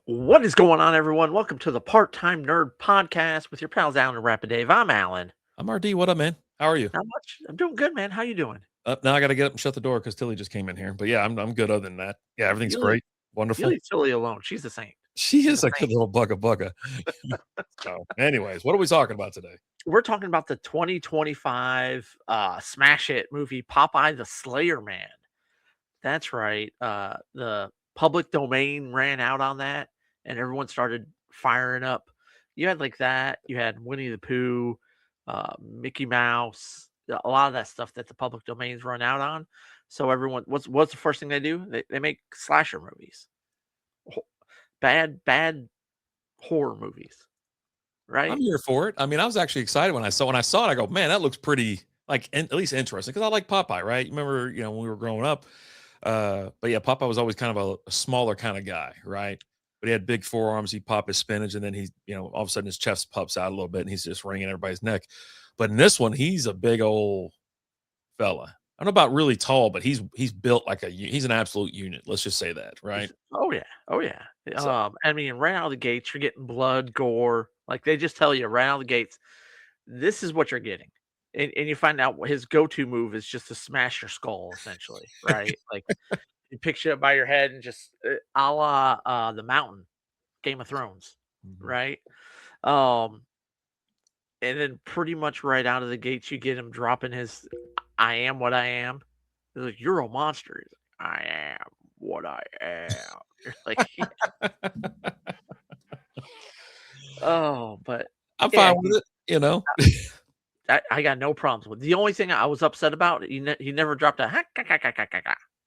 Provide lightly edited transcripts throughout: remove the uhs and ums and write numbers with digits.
What is going on, everyone? Welcome to the Part Time Nerd Podcast with your pals Alan and Rapid Dave. I'm Alan. I'm RD. What up, man? How are you? Not much. I'm doing good, man. How you doing? Now I got to get up and shut the door because Tilly just came in here. But yeah, I'm good. Other than that, yeah, everything's You leave, great, you wonderful. leave Tilly alone. She's a saint. She She's a is a good saint. little bugga. So, anyways, what are we talking about today? We're talking about the 2025 smash hit movie Popeye the Slayer Man. That's right. The public domain ran out on that, and everyone started firing up. You had like that. You had Winnie the Pooh, Mickey Mouse, a lot of that stuff that the public domains run out on. So everyone, what's the first thing they do? They make slasher movies, Ho- bad horror movies, I'm right? here for it. I mean, I was actually excited when I saw it. I go, man, that looks pretty at least interesting because I like Popeye, right? Remember, when we were growing up. But yeah, Popeye was always kind of a smaller kind of guy, right? But he had big forearms. He'd pop his spinach, and then all of a sudden his chest puffs out a little bit, and he's just wringing everybody's neck. But in this one, he's a big old fella. I don't know about really tall, but he's built like he's an absolute unit. Let's just say that, right? Oh yeah, oh yeah. So I mean, right out of the gates, you're getting blood, gore. Like they just tell you right out of the gates, this is what you're getting. And you find out his go-to move is just to smash your skull, essentially, right? Like he picks you up by your head and just a la the mountain, Game of Thrones, mhm. right? And then pretty much right out of the gates, you get him dropping his "I am what I am." He's like, "You're a monster." He's like, "I am what I am." You're like, oh, but I'm yeah, fine with it. I got no problems with. The only thing I was upset about, he never dropped a I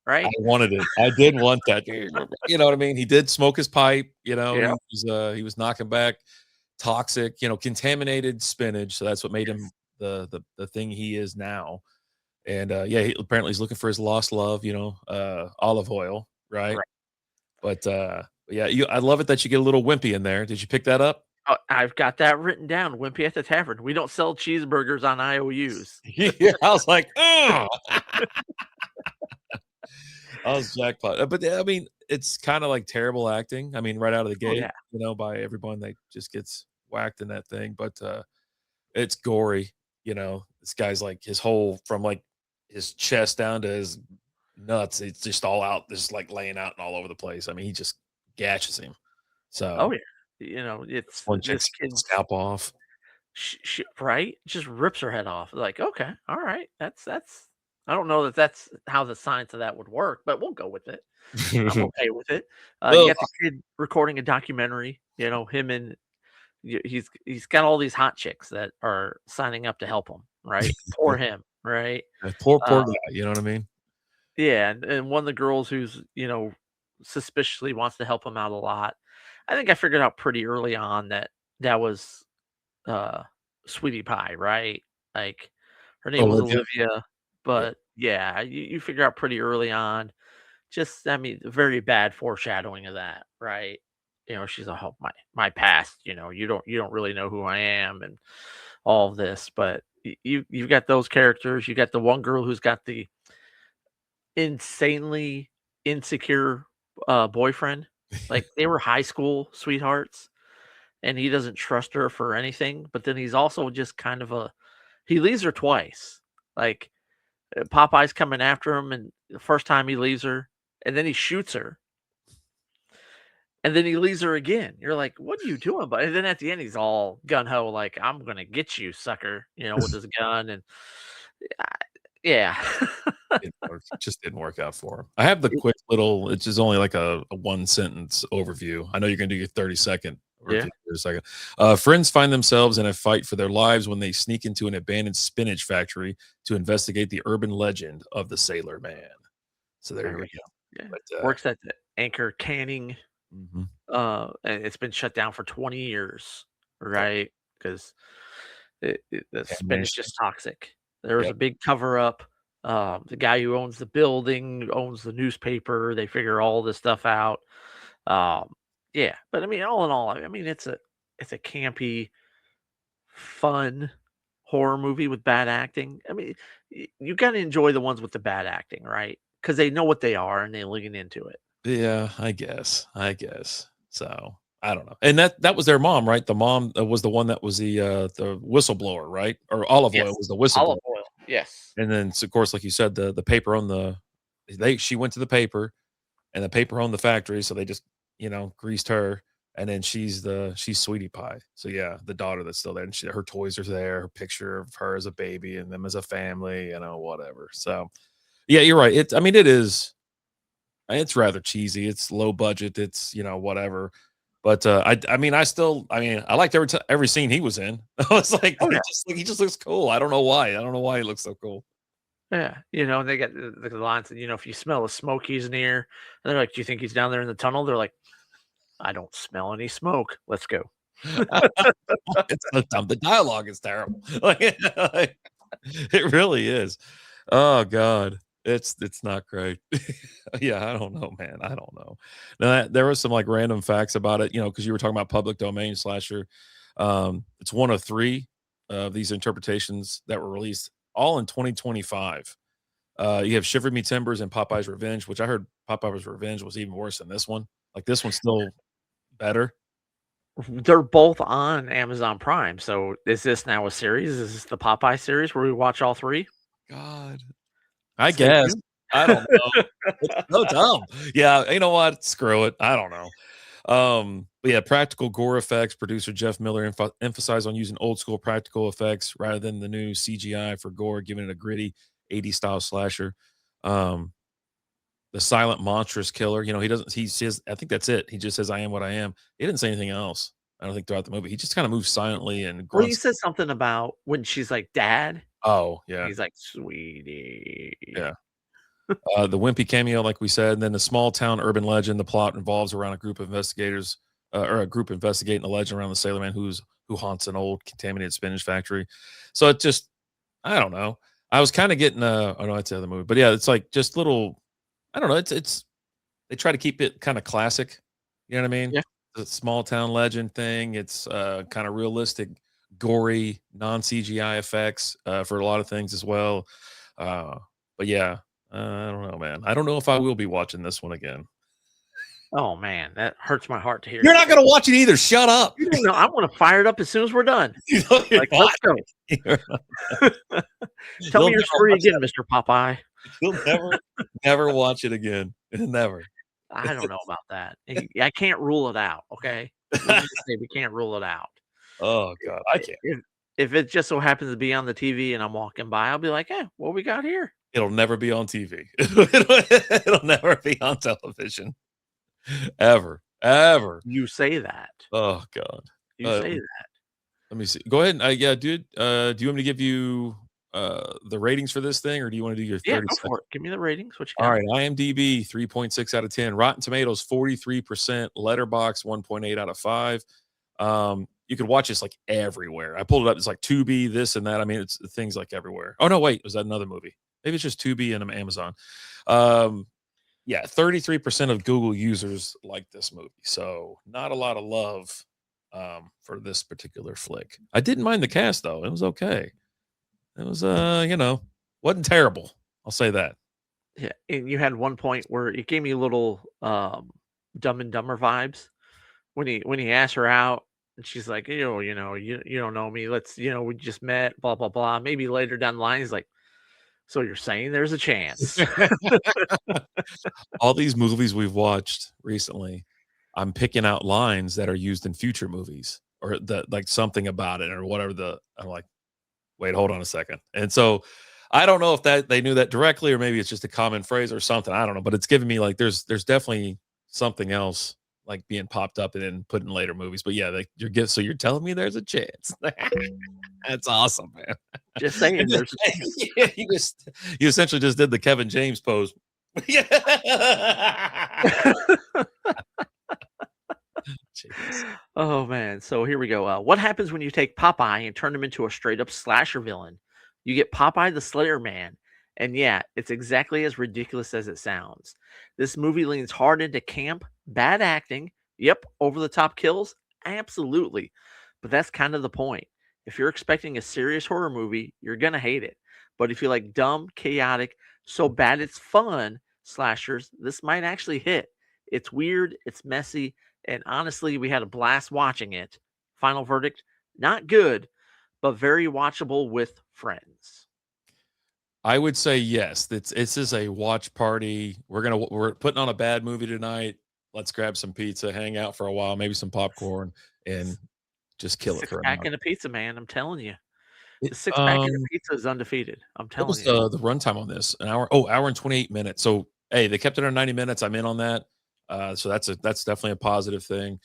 right? wanted it. I did want that. You know what I mean? He did smoke his pipe. Yeah, He was knocking back toxic, contaminated spinach. So that's what made him yes, the thing he is now. And yeah, apparently he's looking for his lost love. Olive oil, right? right. But yeah, I love it that you get a little wimpy in there. Did you pick that up? Oh, I've got that written down. Wimpy at the Tavern. We don't sell cheeseburgers on IOUs. Yeah, I was like, oh, I was jackpot. But I mean, it's kind of like terrible acting. I mean, right out of the Oh gate, yeah, by everyone that just gets whacked in that thing. But it's gory. This guy's like his whole from like his chest down to his nuts. It's just all out, just like laying out and all over the place. I mean, he just gashes him. oh So yeah. It's one this chick's kid's scalp off. right. Just rips her head off. Like, okay, all right. That's. I don't know that that's how the science of that would work, but we'll go with it. I'm okay with it. You Well, got the kid recording a documentary. Him and he's got all these hot chicks that are signing up to help him. Right. Poor him. Right. poor Uh, guy. You know what I mean? yeah, and one of the girls who's suspiciously wants to help him out a lot. I think I figured out pretty early on that that was uh, Sweetie Pie, right? Like, her name was Olivia. Olivia, Yeah. but yeah, you figure out pretty early on. Just, I mean, very bad foreshadowing of that, right? She's a "Oh, my past. You don't really know who I am and all of this, but you've got those characters. You got the one girl who's got the insanely insecure boyfriend. Like they were high school sweethearts and he doesn't trust her for anything. But then he's also just kind of he leaves her twice. Like Popeye's coming after him, and the first time he leaves her, and then he shoots her, and then he leaves her again. You're like, what are you doing? But and then at the end, he's all gun ho, like I'm gonna get you, sucker, with his gun, and uh, yeah, Didn't work. It just didn't work out for him. I have the quick little. It's just only like a one sentence overview. I know you're gonna do your 30-second yeah. review in a second. Friends find themselves in a fight for their lives when they sneak into an abandoned spinach factory to investigate the urban legend of the Sailor Man. So there There you we go. go. Yeah, But works at the Anchor Canning. mhm. And it's been shut down for 20 years, Yep. right? Because the spinach Contamination. is toxic. There was Yep. a big cover up. The guy who owns the building owns the newspaper. They figure all this stuff out. Um, yeah, but I mean, all in all, I mean, it's a campy, fun horror movie with bad acting. I mean, you got to enjoy the ones with the bad acting, right? Because they know what they are and they lean into it. Yeah, I guess. So I don't know. And that was their mom, right? The mom was the one that was the whistleblower, right? Or olive oil Yes. was the Olive whistleblower. oil. Yes. And then, so of course, like you said, the paper on the they she went to the paper, and the paper owned the factory, so they just, greased her, and then she's Sweetie Pie. So, yeah, the daughter that's still there, and her toys are there, her picture of her as a baby and them as a family, whatever. So, yeah, you're right. I mean, it's rather cheesy. It's low budget. It's, whatever. But, I liked every scene he was in. I was like, Oh, yeah. he just looks cool. I don't know why. I don't know why he looks so cool. Yeah, and they got the lines that, if you smell the smoke, he's near. And they're like, "Do you think he's down there in the tunnel?" They're like, "I don't smell any smoke. Let's go." It's so dumb. The dialogue is terrible. Like, it really is. Oh god. It's not great. Yeah, I don't know, man. I don't know. Now, there was some, like, random facts about it, because you were talking about public domain slasher. It's one of 3 of these interpretations that were released all in 2025. You have Shiver Me Timbers and Popeye's Revenge, which I heard Popeye's Revenge was even worse than this one. Like, this one's still better. They're both on Amazon Prime. So is this now a series? Is this the Popeye series where we watch all 3? God. I Stay guess. tuned. I don't know. It's so dumb. Yeah, you know what? Screw it. I don't know. But yeah, practical gore effects. Producer Jeff Miller emphasized on using old school practical effects rather than the new CGI for gore, giving it a gritty 80s style slasher. Um, the silent monstrous killer. He doesn't. He says, I think that's it. He just says, "I am what I am." He didn't say anything else. I don't think throughout the movie. He just kind of moves silently and Well, you grunts. said something about when she's like, "Dad," Oh yeah, he's like, "Sweetie." yeah. The wimpy cameo, like we said, and then the small town urban legend. The plot revolves around a group of investigators, or a group investigating the legend around the Sailor Man who haunts an old contaminated spinach factory. So it just, I don't know. I was kind of getting, oh no, that's the other movie, but yeah, it's like just little, I don't know. It's they try to keep it kind of classic. You know what I mean? Yeah. The small town legend thing. It's kind of realistic, gory, non CGI effects for a lot of things as well. Uh, but yeah, I don't know, man. I don't know if I will be watching this one again. Oh, man, that hurts my heart to hear. You're not gonna watch it either. Shut up. You don't know. I wanna fire it up as soon as we're done. You know you're Like, not. "Let's go. You're not. Tell me You'll your never story watch again, that. Mr. Popeye." You'll never watch it again. Never. I don't know about that. I can't rule it out, okay? Let's just say we can't rule it out. Oh god, I I can't. if it just so happens to be on the TV and I'm walking by, I'll be like, "Eh, what we got here?" It'll never be on TV. It'll never be on television. Ever. Ever. You say that. Oh god. You Uh, say that. let me see. Go ahead and yeah, dude. Do you want me to give you the ratings for this thing, or do you want to do your Yeah, 30 go seconds? for it. Give me the ratings. What you All got? right, IMDb 3.6 out of 10, Rotten Tomatoes 43%, Letterbox 1.8 out of 5. You could watch this like everywhere. I pulled it up. It's like Tubi, this and that. I mean, it's things like everywhere. Oh no, wait, was that another movie? Maybe it's just Tubi and Amazon. Um, yeah, 33% of Google users like this movie. So not a lot of love for this particular flick. I didn't mind the cast though. It was okay. It was wasn't terrible. I'll say that. Yeah, and you had one point where it gave me a little, Dumb and Dumber vibes when he asked her out and she's like, "You don't know me. We just met, blah, blah, blah." Maybe later down the line, he's like, "So you're saying there's a chance?" All these movies we've watched recently, I'm picking out lines that are used in future movies or like something about it or whatever I'm like, wait, hold on a second. And so I don't know if that they knew that directly or maybe it's just a common phrase or something. I don't know, but it's giving me like there's definitely something else like being popped up and then put in later movies. But yeah, so you're telling me there's a chance. That's awesome, man. Just saying And then- there's a chance. yeah, you essentially just did the Kevin James pose. Yeah. Jeez. Oh, man. So here we go. What happens when you take Popeye and turn him into a straight up slasher villain? You get Popeye the Slayer Man. And yeah, it's exactly as ridiculous as it sounds. This movie leans hard into camp, bad acting, yep, over the top kills, absolutely. But that's kind of the point. If you're expecting a serious horror movie, you're going to hate it. But if you like dumb, chaotic, so bad it's fun slashers, this might actually hit. It's weird, it's messy, and honestly, we had a blast watching it. Final verdict, not good, but very watchable with friends. I would say yes. This is a watch party. We're putting on a bad movie tonight. Let's grab some pizza, hang out for a while, maybe some popcorn, and just kill it Six for an pack hour. and a pizza, man. I'm telling you. It, The six pack and a um, pizza is undefeated. I'm what telling was you. the runtime on this? An hour? Oh, hour and 28 minutes. So hey, they kept it on 90 minutes. I'm in on that. So that's definitely a positive thing.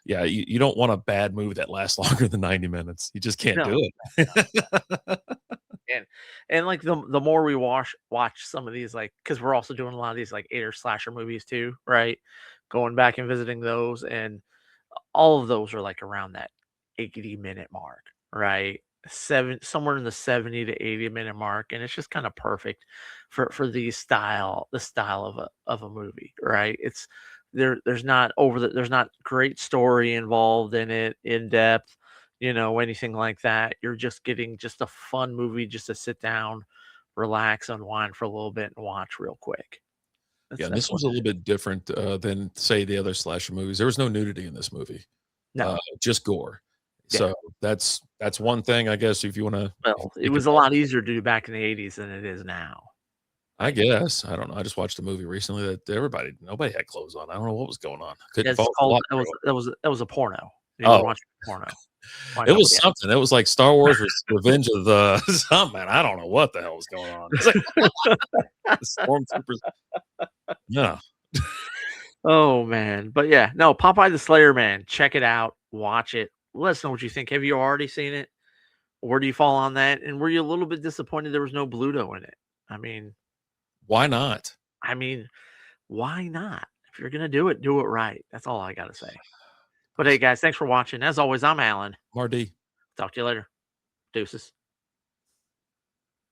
Yeah, you don't want a bad movie that lasts longer than 90 minutes. You just can't No, do it. and like the more we watch some of these, like, because we're also doing a lot of these like 8 slasher movies too, right? Going back and visiting those, and all of those are like around that 80-minute mark, right? Somewhere in the 70 to 80-minute mark, and it's just kind of perfect for the style of a movie, right? It's there's not there's not great story involved in it, in depth, anything like that. You're just getting just a fun movie just to sit down, relax, unwind for a little bit and watch real quick. Yeah, and That's this what was a little bit different, than, say, the other slasher movies. There was no nudity in this movie, no. just gore. Yeah. So that's one thing, I guess, if you wanna Well, it take it was a off. lot easier to do back in the 80s than it is now. I Right. guess. I don't know. I just watched a movie recently that nobody had clothes on. I don't know what was going on. Couldn't It's fall for a called lot girl. that was a porno. You were Oh, watching a porno. Why it nobody was something. It was like Star Wars Revenge of the something. I don't know what the hell was going on. It's like the stormtroopers. Yeah. Oh, man. But yeah, no, Popeye the Slayer Man, check it out, watch it. Let us know what you think. Have you already seen it? Where do you fall on that? And were you a little bit disappointed there was no Bluto in it? I mean Why not? I mean, why not? If you're gonna do it right. That's all I gotta say. But hey, guys, thanks for watching. As always, I'm Alan. Marty. Talk to you later. Deuces.